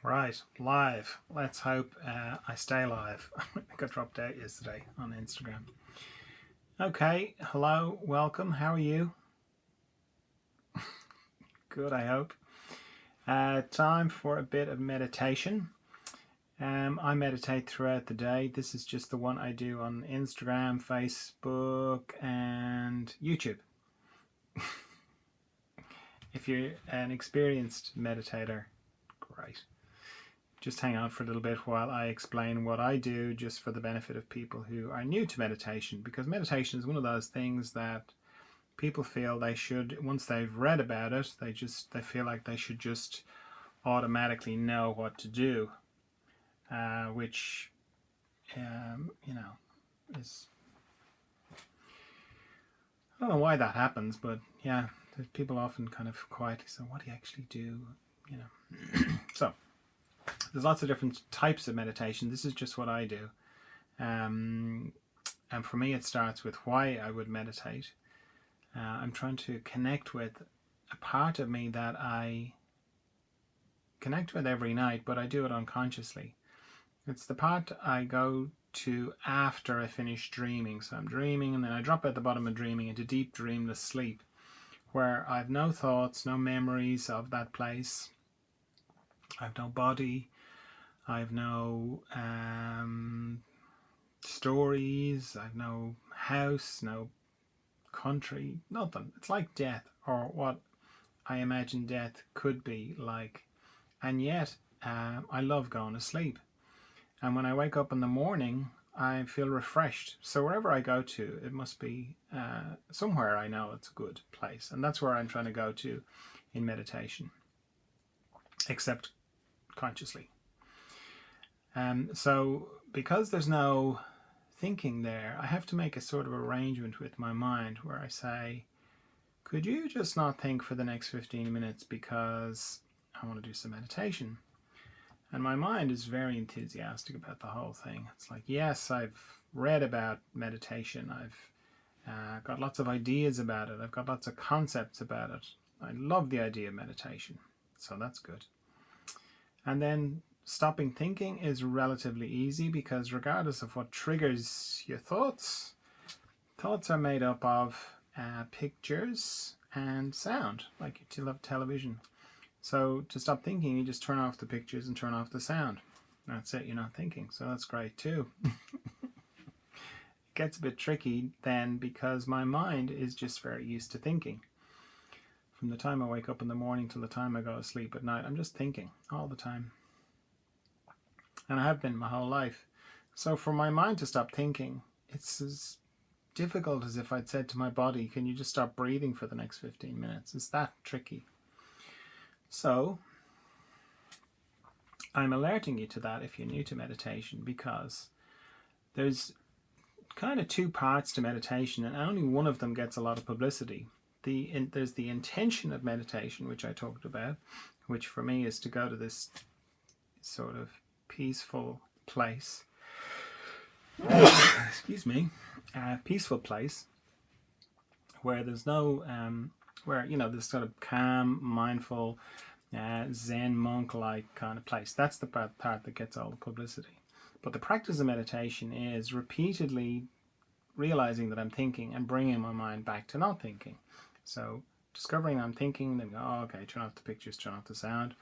Right, live. Let's hope I stay live. I got dropped out yesterday on Instagram. Okay, hello, welcome. How are you? Good, I hope. Time for a bit of meditation. I meditate throughout the day. This is just the one I do on Instagram, Facebook, and YouTube. If you're an experienced meditator, great. Just hang on for a little bit while I explain what I do, just for the benefit of people who are new to meditation, because meditation is one of those things that people feel they should, once they've read about it, they feel like they should just automatically know what to do, which is, I don't know why that happens, but yeah, people often kind of quietly say, what do you actually do, so there's lots of different types of meditation. This is just what I do. And for me, it starts with why I would meditate. I'm trying to connect with a part of me that I connect with every night, but I do it unconsciously. It's the part I go to after I finish dreaming. So I'm dreaming, and then I drop at the bottom of dreaming into deep dreamless sleep, where I've no thoughts, no memories of that place. I've no body. I've no stories. I've no house, no country, nothing. It's like death, or what I imagine death could be like. And yet, I love going to sleep. And when I wake up in the morning, I feel refreshed. So wherever I go to, it must be somewhere I know it's a good place. And that's where I'm trying to go to in meditation, except consciously. So because there's no thinking there, I have to make a sort of arrangement with my mind where I say, could you just not think for the next 15 minutes because I want to do some meditation? And my mind is very enthusiastic about the whole thing. It's like, yes, I've read about meditation. I've got lots of ideas about it. I've got lots of concepts about it. I love the idea of meditation. So that's good. And then stopping thinking is relatively easy, because regardless of what triggers your thoughts are made up of pictures and sound, like you love television. So to stop thinking, you just turn off the pictures and turn off the sound. That's it, you're not thinking. So that's great too. It gets a bit tricky then, because my mind is just very used to thinking. From the time I wake up in the morning till the time I go to sleep at night, I'm just thinking all the time. And I have been my whole life. So for my mind to stop thinking, it's as difficult as if I'd said to my body, can you just stop breathing for the next 15 minutes? It's that tricky. So I'm alerting you to that if you're new to meditation, because there's kind of two parts to meditation, and only one of them gets a lot of publicity. There's the intention of meditation, which I talked about, which for me is to go to this sort of peaceful place. Excuse me. Peaceful place where there's no, this sort of calm, mindful, Zen monk-like kind of place. That's the part that gets all the publicity. But the practice of meditation is repeatedly realizing that I'm thinking and bringing my mind back to not thinking. So discovering I'm thinking, then go, oh, okay, turn off the pictures, turn off the sound,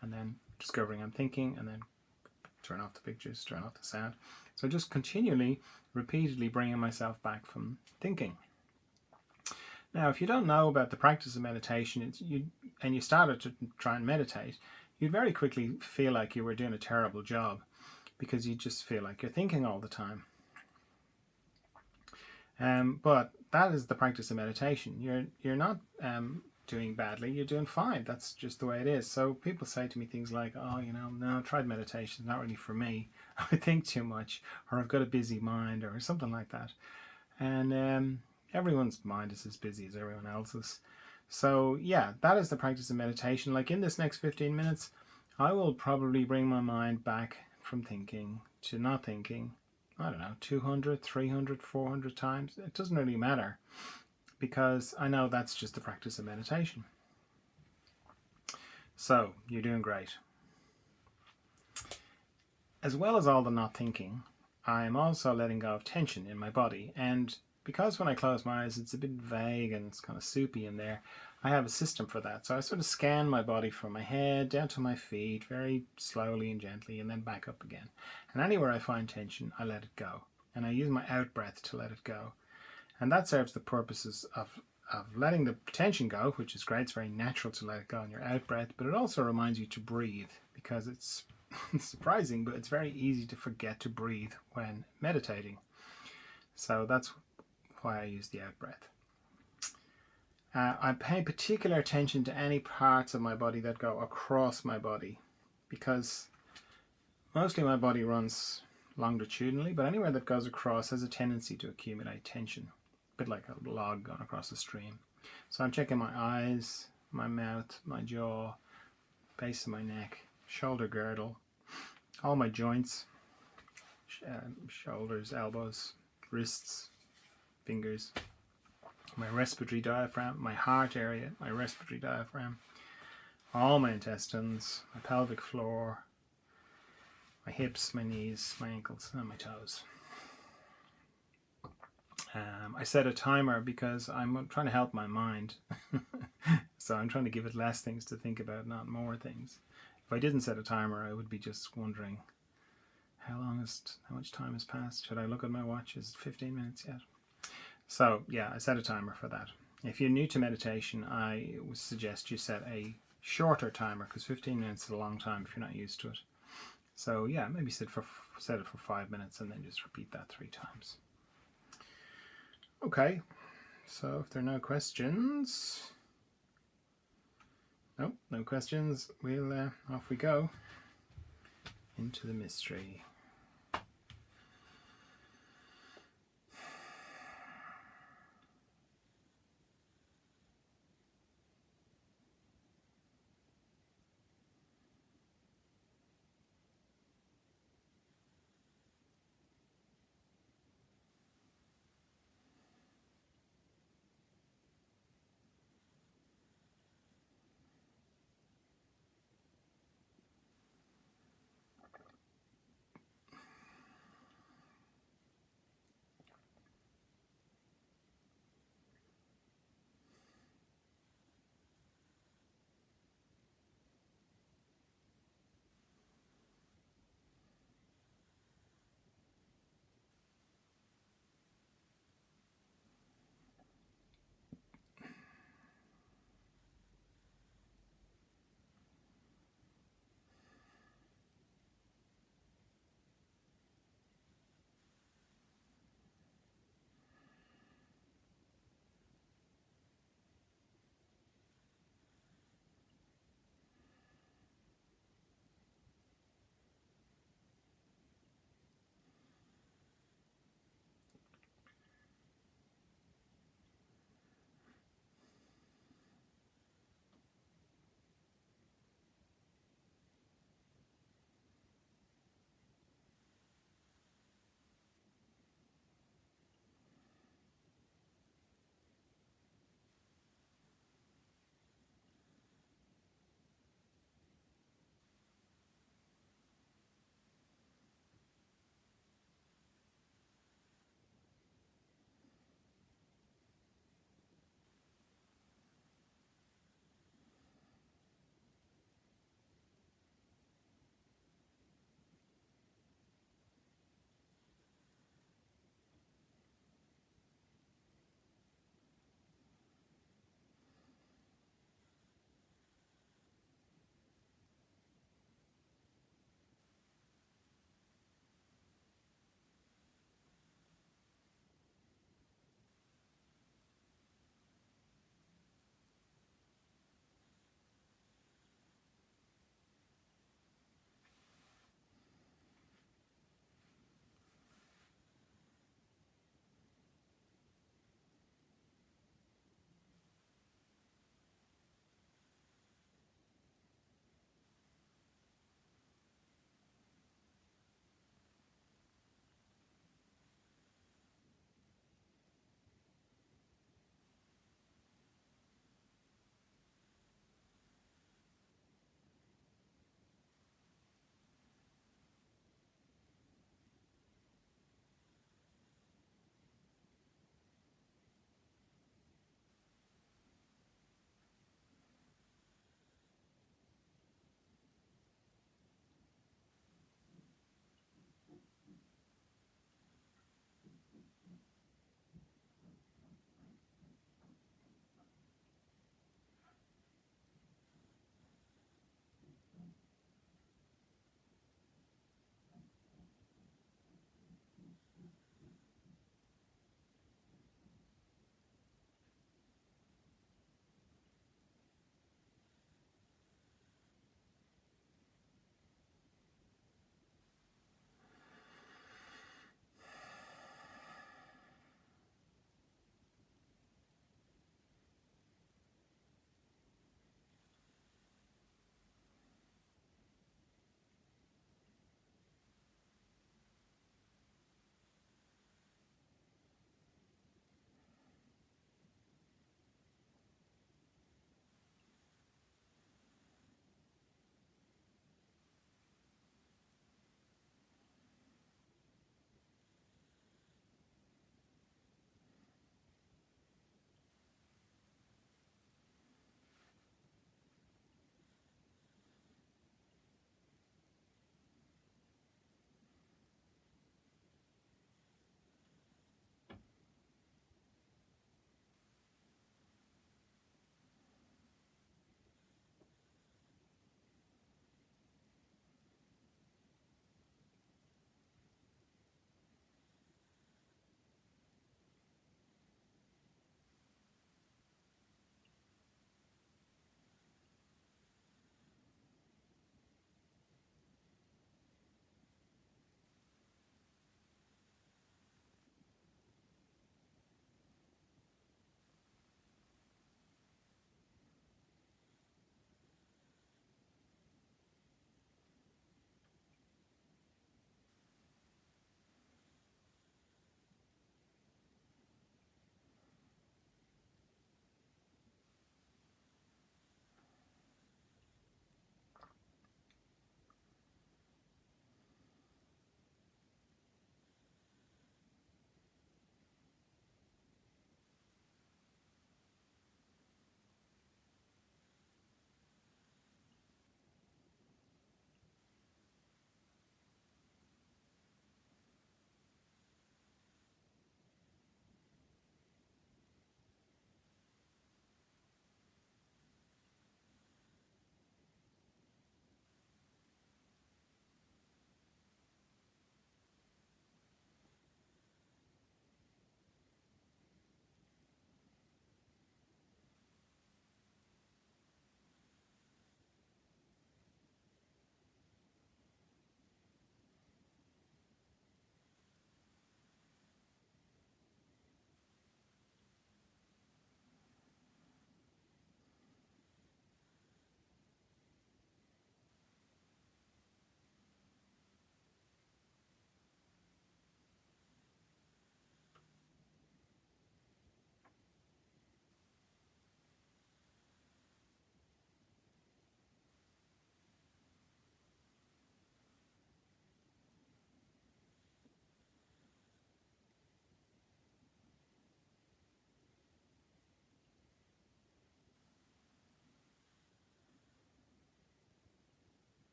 and then discovering I'm thinking, and then turn off the pictures, turn off the sound. So just continually, repeatedly bringing myself back from thinking. Now, if you don't know about the practice of meditation, and you started to try and meditate, you'd very quickly feel like you were doing a terrible job, because you just feel like you're thinking all the time. But that is the practice of meditation. You're not doing badly, you're doing fine. That's just the way it is. So people say to me things like, oh, no, I tried meditation, it's not really for me. I think too much, or I've got a busy mind, or something like that. And everyone's mind is as busy as everyone else's. So yeah, that is the practice of meditation. Like in this next 15 minutes, I will probably bring my mind back from thinking to not thinking, I don't know, 200, 300, 400 times. It doesn't really matter, because I know that's just the practice of meditation. So, you're doing great. as well as all the not thinking, I'm also letting go of tension in my body. And because when I close my eyes, it's a bit vague and it's kind of soupy in there, I have a system for that. So I sort of scan my body from my head down to my feet very slowly and gently, and then back up again. And anywhere I find tension, I let it go. And I use my out breath to let it go. And that serves the purposes of letting the tension go, which is great. It's very natural to let it go in your out breath, but it also reminds you to breathe, because it's surprising, but it's very easy to forget to breathe when meditating. So that's why I use the out breath. I pay particular attention to any parts of my body that go across my body, because mostly my body runs longitudinally, but anywhere that goes across has a tendency to accumulate tension, a bit like a log going across a stream. So I'm checking my eyes, my mouth, my jaw, base of my neck, shoulder girdle, all my joints, shoulders, elbows, wrists, fingers, my respiratory diaphragm, my heart area, my respiratory diaphragm, all my intestines, my pelvic floor, my hips, my knees, my ankles, and my toes. I set a timer because I'm trying to help my mind. So I'm trying to give it less things to think about, not more things. If I didn't set a timer, I would be just wondering how much time has passed. Should I look at my watch? Is it 15 minutes yet? So yeah, I set a timer for that. If you're new to meditation, I would suggest you set a shorter timer, because 15 minutes is a long time if you're not used to it. So yeah, maybe set it for 5 minutes and then just repeat that 3 times. Okay, so if there are no questions, no questions, we'll off we go into the mystery.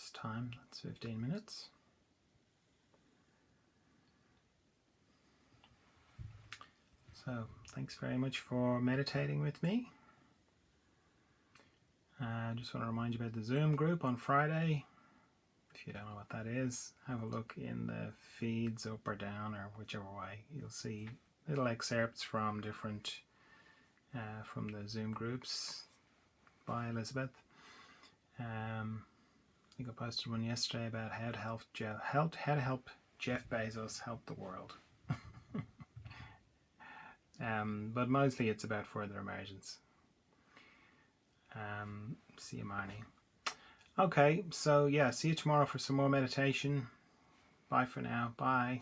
It's time. That's 15 minutes. So thanks very much for meditating with me. I just want to remind you about the Zoom group on Friday. If you don't know what that is, have a look in the feeds up or down or whichever way. You'll see little excerpts from different from the Zoom groups by Elizabeth. I think I posted one yesterday about how to help Jeff Bezos help the world. But mostly it's about further emergence. See you, Marnie. Okay, so yeah, see you tomorrow for some more meditation. Bye for now. Bye.